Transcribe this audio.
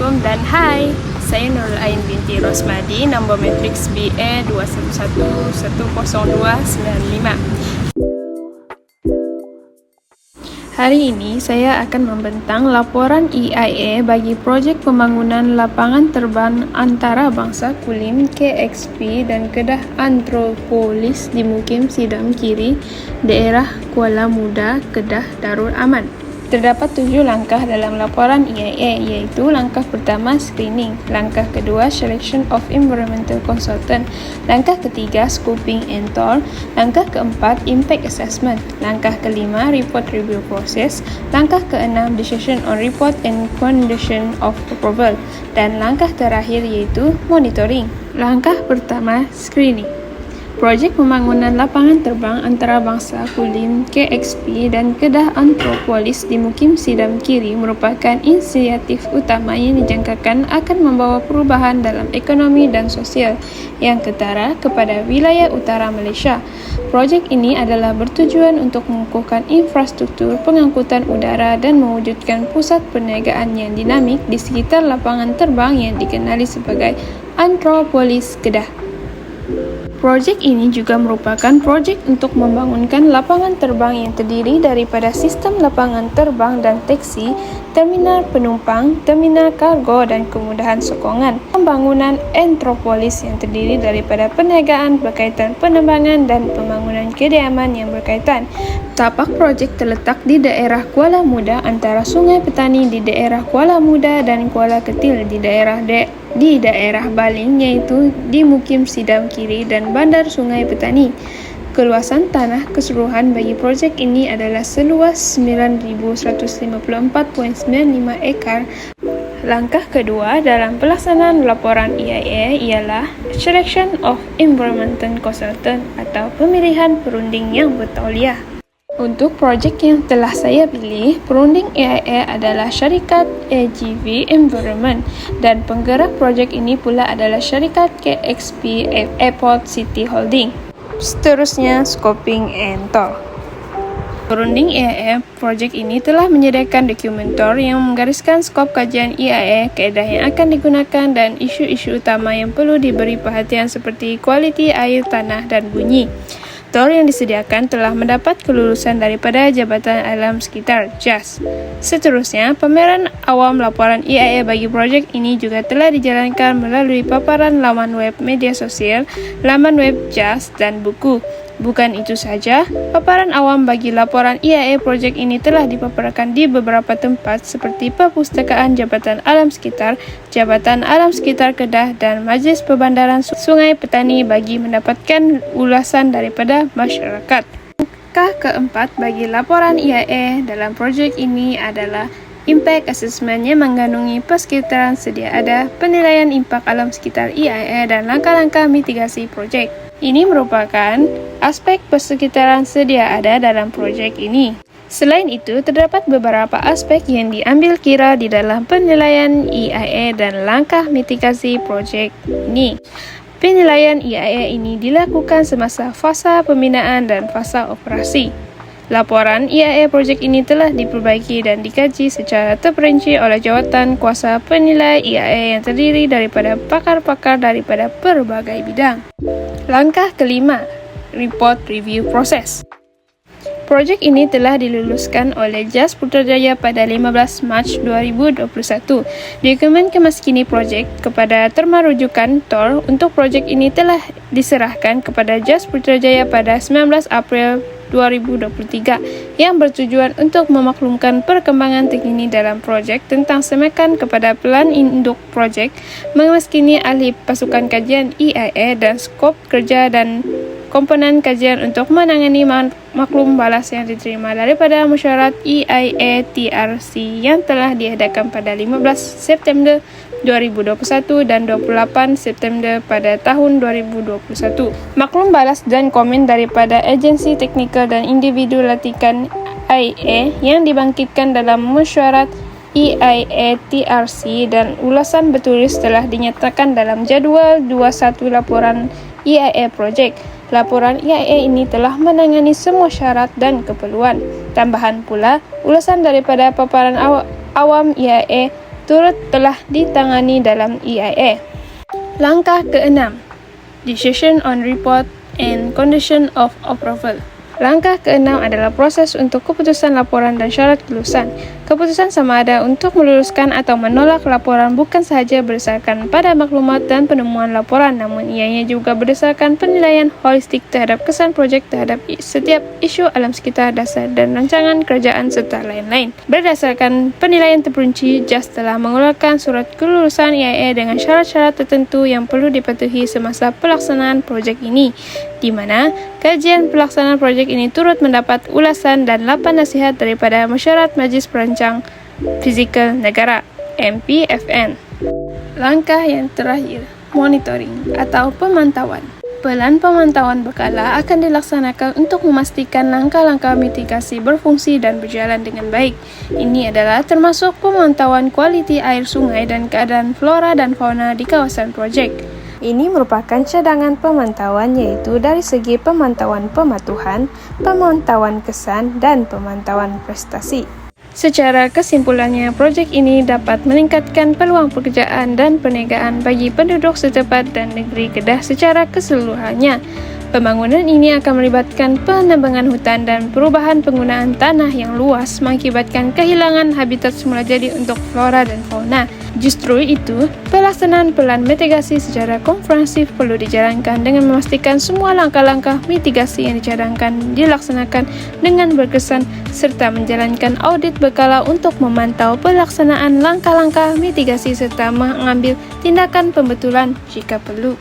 Assalamualaikum dan hai, saya Nurul Ain binti Rosmadi, nombor matriks BA 211100295. Hari ini saya akan membentang laporan EIA bagi projek pembangunan lapangan terbang antarabangsa Kulim KXP dan Kedah Antropolis di Mukim Sidam Kiri, daerah Kuala Muda, Kedah Darul Aman. Terdapat 7 langkah dalam laporan EIA, iaitu langkah pertama screening, langkah kedua selection of environmental consultant, langkah ketiga scoping and toll, langkah keempat impact assessment, langkah kelima report review process, langkah keenam decision on report and condition of approval, dan langkah terakhir iaitu monitoring. Langkah pertama screening. Projek pembangunan lapangan terbang antarabangsa Kulim KXP dan Kedah Antropolis di Mukim Sidam Kiri merupakan inisiatif utama yang dijangkakan akan membawa perubahan dalam ekonomi dan sosial yang ketara kepada wilayah utara Malaysia. Projek ini adalah bertujuan untuk mengukuhkan infrastruktur pengangkutan udara dan mewujudkan pusat perniagaan yang dinamik di sekitar lapangan terbang yang dikenali sebagai Antropolis Kedah. Projek ini juga merupakan projek untuk membangunkan lapangan terbang yang terdiri daripada sistem lapangan terbang dan taksi, terminal penumpang, terminal kargo dan kemudahan sokongan. Pembangunan Antropolis yang terdiri daripada perniagaan berkaitan penerbangan dan pembangunan kediaman yang berkaitan. Tapak projek terletak di daerah Kuala Muda antara Sungai Petani di daerah Kuala Muda dan Kuala Ketil di daerah Baling, iaitu di Mukim Sidam Kiri dan Bandar Sungai Petani. Keluasan tanah keseluruhan bagi projek ini adalah seluas 9,154.95 ekar. Langkah kedua dalam pelaksanaan laporan EIA ialah selection of environmental consultant atau pemilihan perunding yang bertauliah. Untuk projek yang telah saya pilih, perunding EIA adalah syarikat AGV Environment dan penggerak projek ini pula adalah syarikat KXP Airport City Holding. Seterusnya, scoping and toll. Perunding EIA projek ini telah menyediakan dokumentor yang menggariskan skop kajian EIA, kaedah yang akan digunakan dan isu-isu utama yang perlu diberi perhatian seperti kualiti air tanah dan bunyi. Tol yang disediakan telah mendapat kelulusan daripada Jabatan Alam Sekitar JAS. Seterusnya, pameran awam laporan EIA bagi projek ini juga telah dijalankan melalui paparan laman web media sosial, laman web JAS dan buku. Bukan itu saja, paparan awam bagi laporan EIA projek ini telah dipaparkan di beberapa tempat seperti Perpustakaan Jabatan Alam Sekitar, Jabatan Alam Sekitar Kedah dan Majlis Perbandaran Sungai Petani bagi mendapatkan ulasan daripada masyarakat. Langkah keempat bagi laporan EIA dalam projek ini adalah impact assessment yang mengandungi persekitaran sedia ada, penilaian impak alam sekitar EIA dan langkah-langkah mitigasi projek. Ini merupakan aspek persekitaran sedia ada dalam projek ini. Selain itu, terdapat beberapa aspek yang diambil kira di dalam penilaian EIA dan langkah mitigasi projek ini. Penilaian EIA ini dilakukan semasa fasa pembinaan dan fasa operasi. Laporan EIA projek ini telah diperbaiki dan dikaji secara terperinci oleh jawatan kuasa penilai EIA yang terdiri daripada pakar-pakar daripada pelbagai bidang. Langkah kelima, report review process. Projek ini telah diluluskan oleh JAS Putrajaya pada 15 Mac 2021. Dokumen kemaskini projek kepada terma rujukan TOR untuk projek ini telah diserahkan kepada JAS Putrajaya pada 19 April 2023 yang bertujuan untuk memaklumkan perkembangan terkini dalam projek tentang semakan kepada pelan induk projek, memaskini ahli pasukan kajian EIA dan skop kerja dan komponen kajian untuk menangani maklum balas yang diterima daripada mesyuarat EIA TRC yang telah diadakan pada 15 September 2021 dan 28 September pada tahun 2021. Maklum balas dan komen daripada agensi teknikal dan individu latihan IA yang dibangkitkan dalam mesyuarat EIA TRC dan ulasan bertulis telah dinyatakan dalam jadual 21 laporan EIA Project. Laporan EIA ini telah menangani semua syarat dan keperluan. Tambahan pula, ulasan daripada paparan awam EIA turut telah ditangani dalam EIA. Langkah ke-6, Decision on Report and Condition of Approval. Langkah ke-6 adalah proses untuk keputusan laporan dan syarat kelulusan. Keputusan sama ada untuk meluluskan atau menolak laporan bukan sahaja berdasarkan pada maklumat dan penemuan laporan, namun ianya juga berdasarkan penilaian holistik terhadap kesan projek terhadap setiap isu alam sekitar, dasar dan rancangan kerajaan serta lain-lain. Berdasarkan penilaian terperinci, JAS telah mengeluarkan surat kelulusan EIA dengan syarat-syarat tertentu yang perlu dipatuhi semasa pelaksanaan projek ini, di mana kajian pelaksanaan projek ini turut mendapat ulasan dan 8 nasihat daripada Mesyuarat Majlis Perancang Fizikal Negara (MPFN). Langkah yang terakhir, monitoring atau pemantauan. Pelan pemantauan berkala akan dilaksanakan untuk memastikan langkah-langkah mitigasi berfungsi dan berjalan dengan baik. Ini adalah termasuk pemantauan kualiti air sungai dan keadaan flora dan fauna di kawasan projek. Ini merupakan cadangan pemantauan, yaitu dari segi pemantauan pematuhan, pemantauan kesan, dan pemantauan prestasi. Secara kesimpulannya, projek ini dapat meningkatkan peluang pekerjaan dan perniagaan bagi penduduk setempat dan negeri Kedah secara keseluruhannya. Pembangunan ini akan melibatkan penebangan hutan dan perubahan penggunaan tanah yang luas, mengakibatkan kehilangan habitat semula jadi untuk flora dan fauna. Justru itu, pelaksanaan pelan mitigasi secara komprehensif perlu dijalankan dengan memastikan semua langkah-langkah mitigasi yang dicadangkan dilaksanakan dengan berkesan serta menjalankan audit berkala untuk memantau pelaksanaan langkah-langkah mitigasi serta mengambil tindakan pembetulan jika perlu.